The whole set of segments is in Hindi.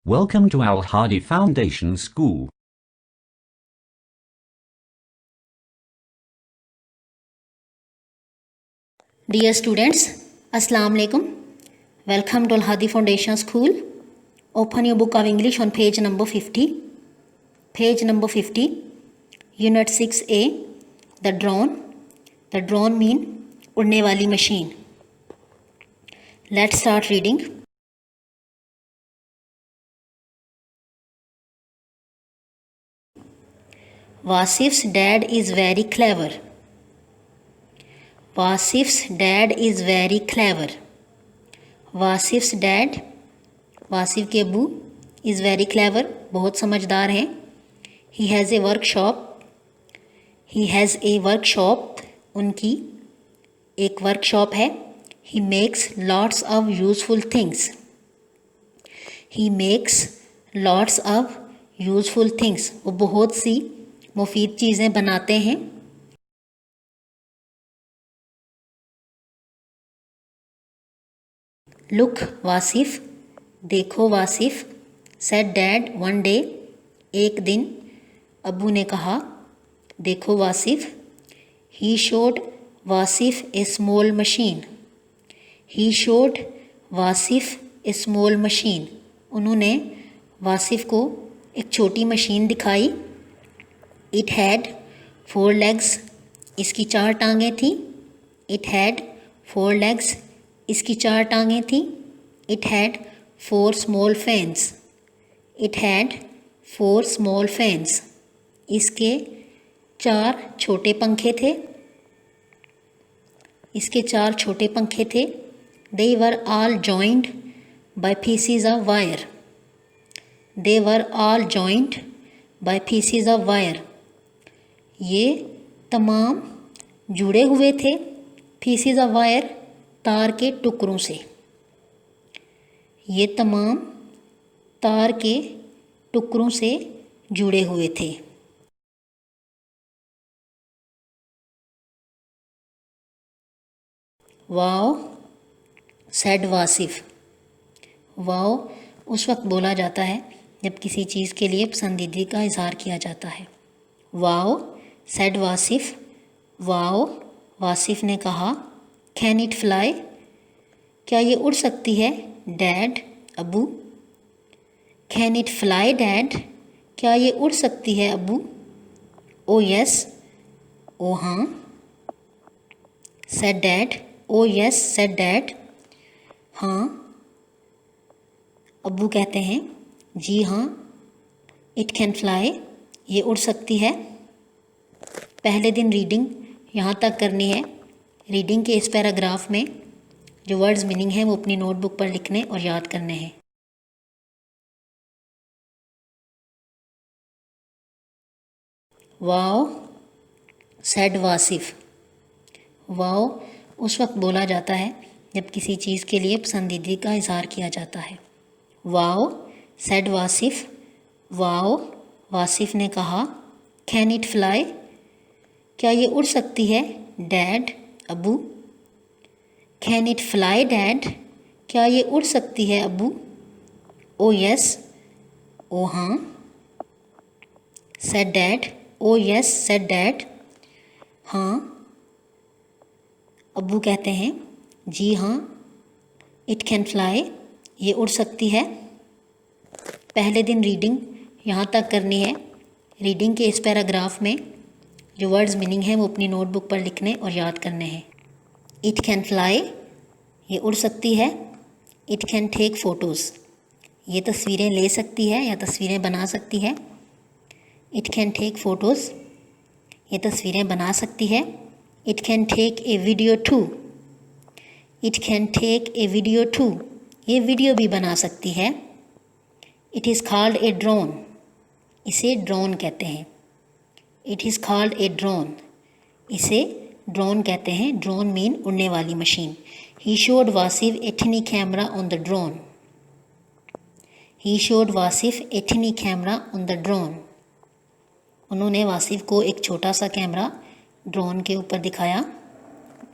Welcome to Al Hadi Foundation School. Dear students, Assalamu alaikum. Welcome to Al Hadi Foundation School. Open your book of English on page number 50. Page number 50, Unit 6A, the drone. The drone mean उड़ने वाली machine. Let's start reading. Wasif's dad is very clever. Wasif's dad is very clever. Wasif's dad, Wasif के अबू, is very clever, बहुत समझदार हैं. He has a workshop. He has a workshop. उनकी एक वर्कशॉप है. He makes lots of useful things. He makes lots of useful things. वो बहुत सी मुफीद चीज़ें बनाते हैं. Look, वासिफ, देखो Wasif. Said dad one day, एक दिन अबू ने कहा. देखो Wasif. He showed Wasif a small machine. He showed Wasif a small machine. उन्होंने वासिफ को एक छोटी मशीन दिखाई. It had 4 legs. इसकी 4 टांगें थी. It had 4 legs. इसकी 4 टांगें थी. It had 4 small fans. It had 4 small fans. इसके 4 छोटे पंखे थे. इसके 4 छोटे पंखे थे. They were all joined by pieces of wire. They were all joined by pieces of wire. ये तमाम जुड़े हुए थे. pieces of wire, तार के टुकड़ों से. ये तमाम तार के टुकड़ों से जुड़े हुए थे. Wow, said Wasif. वाओ उस वक्त बोला जाता है जब किसी चीज़ के लिए पसंदीदा का इजहार किया जाता है. Wow, said Wasif. Wow, Wasif ने कहा. कैन इट फ्लाई, क्या ये उड़ सकती है? Dad, Abu. Can it fly dad, क्या ये उड़ सकती है अबू? ओ यस, ओ हाँ. Said dad. ओ यस, सेड डैड. हाँ. अबू कहते हैं जी हाँ. इट कैन फ्लाई, ये उड़ सकती है. पहले दिन रीडिंग यहाँ तक करनी है. रीडिंग के इस पैराग्राफ में जो वर्ड्स मीनिंग है वो अपनी नोटबुक पर लिखने और याद करने हैं. Wow, said Wasif. वाओ उस वक्त बोला जाता है जब किसी चीज़ के लिए पसंदीदा का इजहार किया जाता है. Wow, said Wasif. Wow, Wasif ने कहा. कैन इट फ्लाई, क्या ये उड़ सकती है? Dad, Abu. Can it fly dad, क्या ये उड़ सकती है अबू? ओ यस, ओ हाँ. Said dad. ओ यस, सेड डैड. हाँ. अबू कहते हैं जी हाँ. इट कैन फ्लाई, ये उड़ सकती है. पहले दिन रीडिंग यहाँ तक करनी है. रीडिंग के इस पैराग्राफ में जो वर्ड्स मीनिंग है वो अपनी नोटबुक पर लिखने और याद करने हैं. इट कैन फ्लाई, ये उड़ सकती है. इट कैन टेक फ़ोटोज़, ये तस्वीरें ले सकती है या तस्वीरें बना सकती है. इट कैन टेक फ़ोटोज़, ये तस्वीरें बना सकती है. It can take a video too. It can take a video too, ये वीडियो भी बना सकती है. It is called a drone, इसे ड्रोन कहते हैं. It is called a drone, इसे ड्रोन कहते हैं. ड्रोन मीन उड़ने वाली machine. He showed Wasif a tiny camera on the drone. He showed Wasif a tiny camera on the drone. उन्होंने वासिफ को एक छोटा सा कैमरा ड्रोन के ऊपर दिखाया.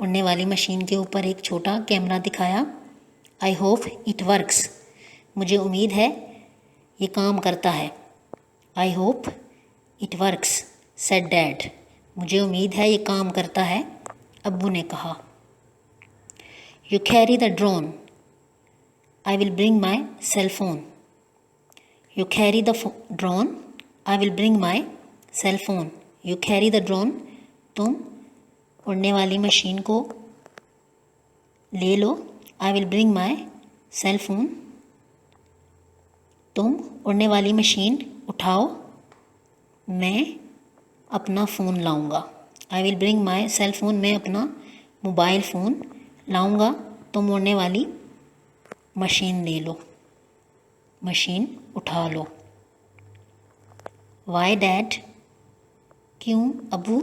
उड़ने वाली मशीन के ऊपर एक छोटा कैमरा दिखाया. आई होप इट वर्क्स, मुझे उम्मीद है ये काम करता है। I hope it works said dad, मुझे उम्मीद है ये काम करता है, अब्बू ने कहा। You carry the drone, I will bring my cell phone. You carry the drone, I will bring my cell phone. You carry the drone, तुम उड़ने वाली मशीन को ले लो। I will bring my cell phone, तुम उड़ने वाली मशीन उठाओ, मैं अपना फ़ोन लाऊंगा। I will bring my cell phone, मैं अपना मोबाइल फ़ोन लाऊंगा, तुम उड़ने वाली मशीन ले लो, मशीन उठा लो। वाई डैड, क्यों अबू?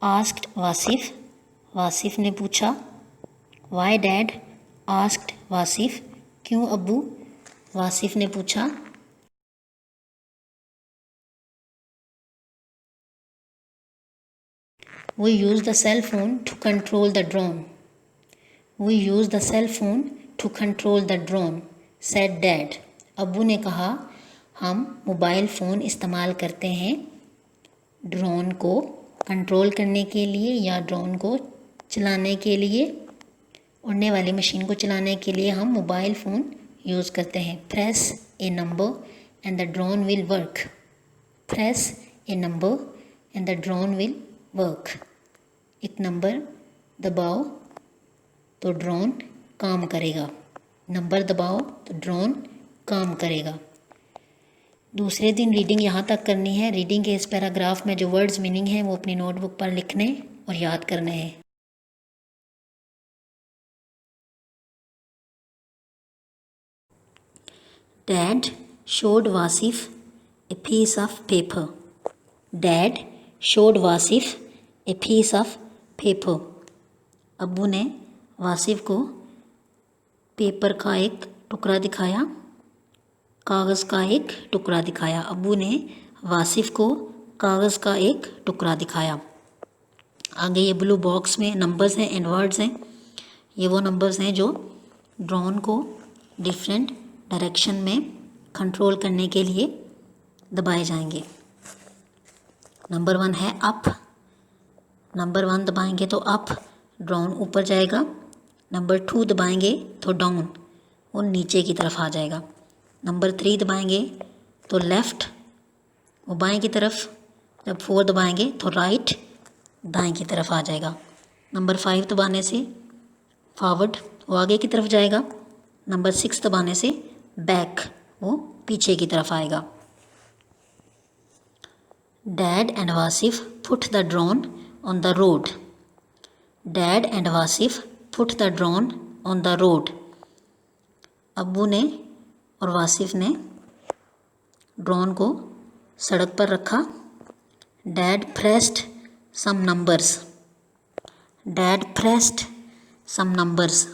आस्क्ड वासिफ, वासिफ ने पूछा। वाई डैड आस्क्ड वासिफ, क्यों अबू? वासिफ ने पूछा। We use the cell phone to control the drone. We use the cell phone to control the drone, said Dad. अब्बू ने कहा, हम मोबाइल फ़ोन इस्तेमाल करते हैं ड्रोन को कंट्रोल करने के लिए या ड्रोन को चलाने के लिए, उड़ने वाली मशीन को चलाने के लिए हम मोबाइल फ़ोन यूज़ करते हैं। Press A number and the drone will work. Press A number and the drone will work. एक नंबर दबाओ तो ड्रोन काम करेगा। नंबर दबाओ तो ड्रोन काम करेगा। दूसरे दिन रीडिंग यहाँ तक करनी है। रीडिंग के इस पैराग्राफ में जो वर्ड्स मीनिंग है वो अपनी नोटबुक पर लिखने और याद करने हैं। Dad showed Wasif a piece of paper. Dad showed Wasif a piece of paper. अब्बू ने वासिफ को पेपर का एक टुकड़ा दिखाया, कागज़ का एक टुकड़ा दिखाया। अब्बू ने वासिफ को कागज़ का एक टुकड़ा दिखाया। आगे ये ब्लू बॉक्स में नंबर्स हैं एंड वर्ड्स हैं। ये वो नंबर्स हैं जो ड्रोन को डिफरेंट डायरेक्शन में कंट्रोल करने के लिए दबाए जाएंगे। नंबर 1 है अप। नंबर 1 दबाएंगे तो अप, ड्रोन ऊपर जाएगा। नंबर 2 दबाएंगे तो डाउन, वो नीचे की तरफ आ जाएगा। नंबर 3 दबाएंगे तो लेफ़्ट, वो बाएं की तरफ। जब 4 दबाएंगे तो राइट, दाएं की तरफ आ जाएगा। नंबर 5 दबाने से फॉरवर्ड, वो आगे की तरफ जाएगा। नंबर 6 दबाने से बैक, वो पीछे की तरफ आएगा। Dad and Wasif put the drone on the road. Dad and Wasif put the drone on the road. अब्बू ने और वासिफ ने ड्रोन को सड़क पर रखा। Dad pressed some numbers. Dad pressed some numbers.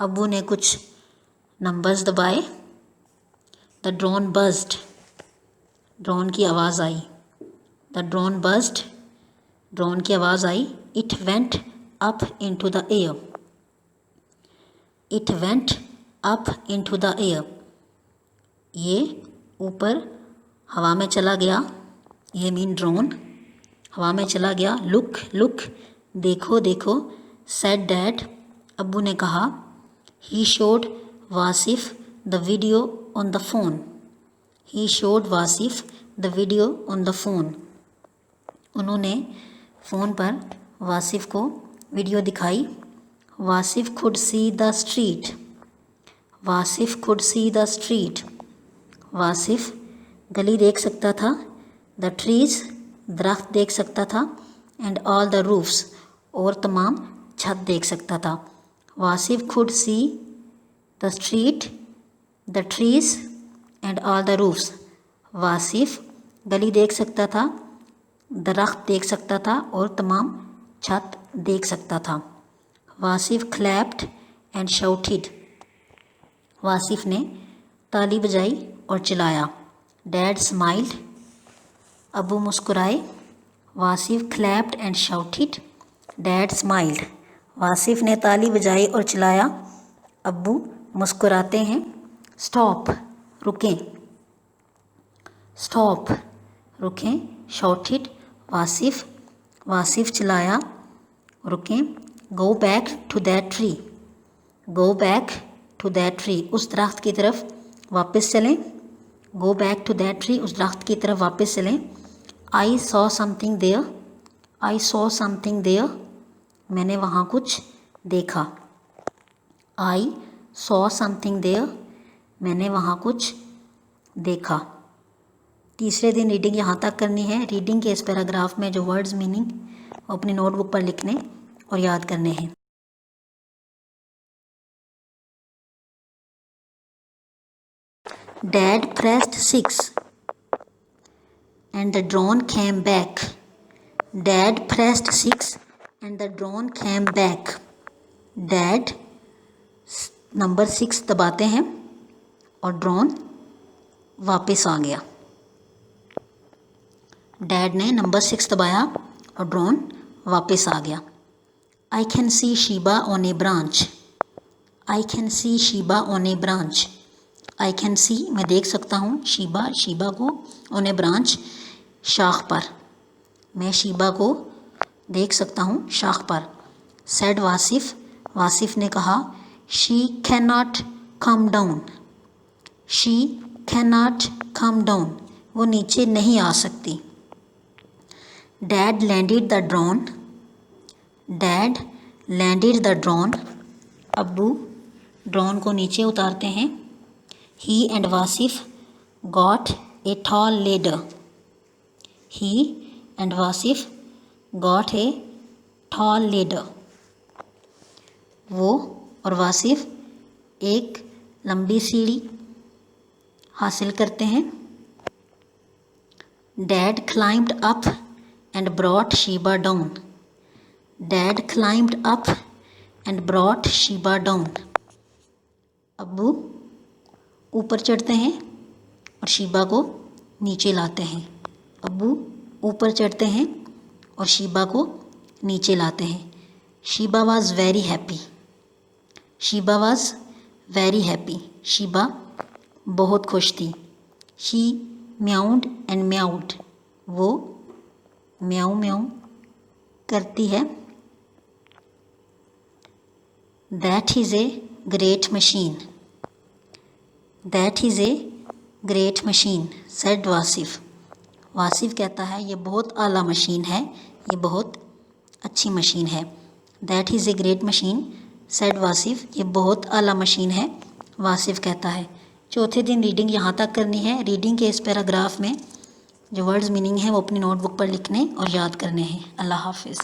अब्बू ने कुछ नंबर्स दबाए। द ड्रोन बज्ड, ड्रोन की आवाज़ आई। द ड्रोन बज्ड, ड्रोन की आवाज़ आई। It went up into the air. It went up into the air, ये ऊपर हवा में चला गया। ये मीन ड्रोन हवा में चला गया। लुक लुक, देखो देखो। सेड डैड, अब्बू ने कहा। ही showed Wasif the video on the phone. He showed Wasif the video on the phone. उन्होंने फ़ोन पर वासिफ को वीडियो दिखाई। Wasif could see the street. Wasif could see the street, Wasif गली देख सकता था। द ट्रीज़, दरख्त देख सकता था। एंड ऑल द रूफ्स, और तमाम छत देख सकता था। Wasif could see the street, the trees and all the roofs. Wasif गली देख सकता था, दरख्त देख सकता था और तमाम छत देख सकता था। Wasif clapped and shouted. Wasif ने ताली बजाई और चिल्लाया। डैड स्माइल्ड, अब्बू मुस्कुराए। Wasif clapped and shouted, dad smiled. Wasif ने ताली बजाई और चिल्लाया, अब्बू मुस्कुराते हैं। स्टॉप, रुकें। स्टॉप रुकें, शॉटेड वासिफ, वासिफ चिल्लाया, रुकें, go back to that tree, go back to that tree, उस दरख्त की तरफ वापस चलें, go back to that tree, उस दरख्त की तरफ वापस चलें। I saw something there, I saw something there, मैंने वहाँ कुछ देखा। आई सॉ समथिंग देयर, मैंने वहाँ कुछ देखा। तीसरे दिन रीडिंग यहाँ तक करनी है। रीडिंग के इस पैराग्राफ में जो वर्ड्स मीनिंग अपनी नोटबुक पर लिखने और याद करने हैं। Dad pressed 6 and the drone came back. Dad pressed 6 and the drone came back. Dad number 6 दबाते हैं और ड्रोन वापस आ गया। डैड ने नंबर 6 दबाया और ड्रोन वापस आ गया। I can see Shiba on a branch. I can see Shiba on a branch. I can see मैं देख सकता हूँ शीबा, शीबा को, on a branch शाख पर, मैं शीबा को देख सकता हूँ शाख पर। said वासिफ, वासिफ ने कहा she cannot come down. she cannot come down, वो नीचे नहीं आ सकती। Dad landed the drone. Dad landed the drone. अब्बू ड्रोन को नीचे उतारते हैं। He and Wasif got a tall ladder. He and Wasif got a tall ladder. वो और वासिफ एक लंबी सीढ़ी हासिल करते हैं। Dad climbed up and brought Shiba down. Dad climbed up and brought Shiba down. अब्बू ऊपर चढ़ते हैं और शीबा को नीचे लाते हैं। अब्बू ऊपर चढ़ते हैं और शीबा को नीचे लाते हैं। Sheeba was very happy. Sheeba was very happy, Sheeba बहुत खुश थी। शी म्याउड एंड म्याउड, वो म्याऊ म्याऊ करती है। That is a great machine. That is a great machine said Wasif. Wasif कहता है ये बहुत आला मशीन है, ये बहुत अच्छी मशीन है। That is a great machine said Wasif, ये बहुत आला मशीन है, वासिफ कहता है। चौथे दिन रीडिंग यहाँ तक करनी है। रीडिंग के इस पैराग्राफ में जो वर्ड्स मीनिंग है वो अपनी नोटबुक पर लिखने और याद करने हैं। अल्लाह हाफिज़।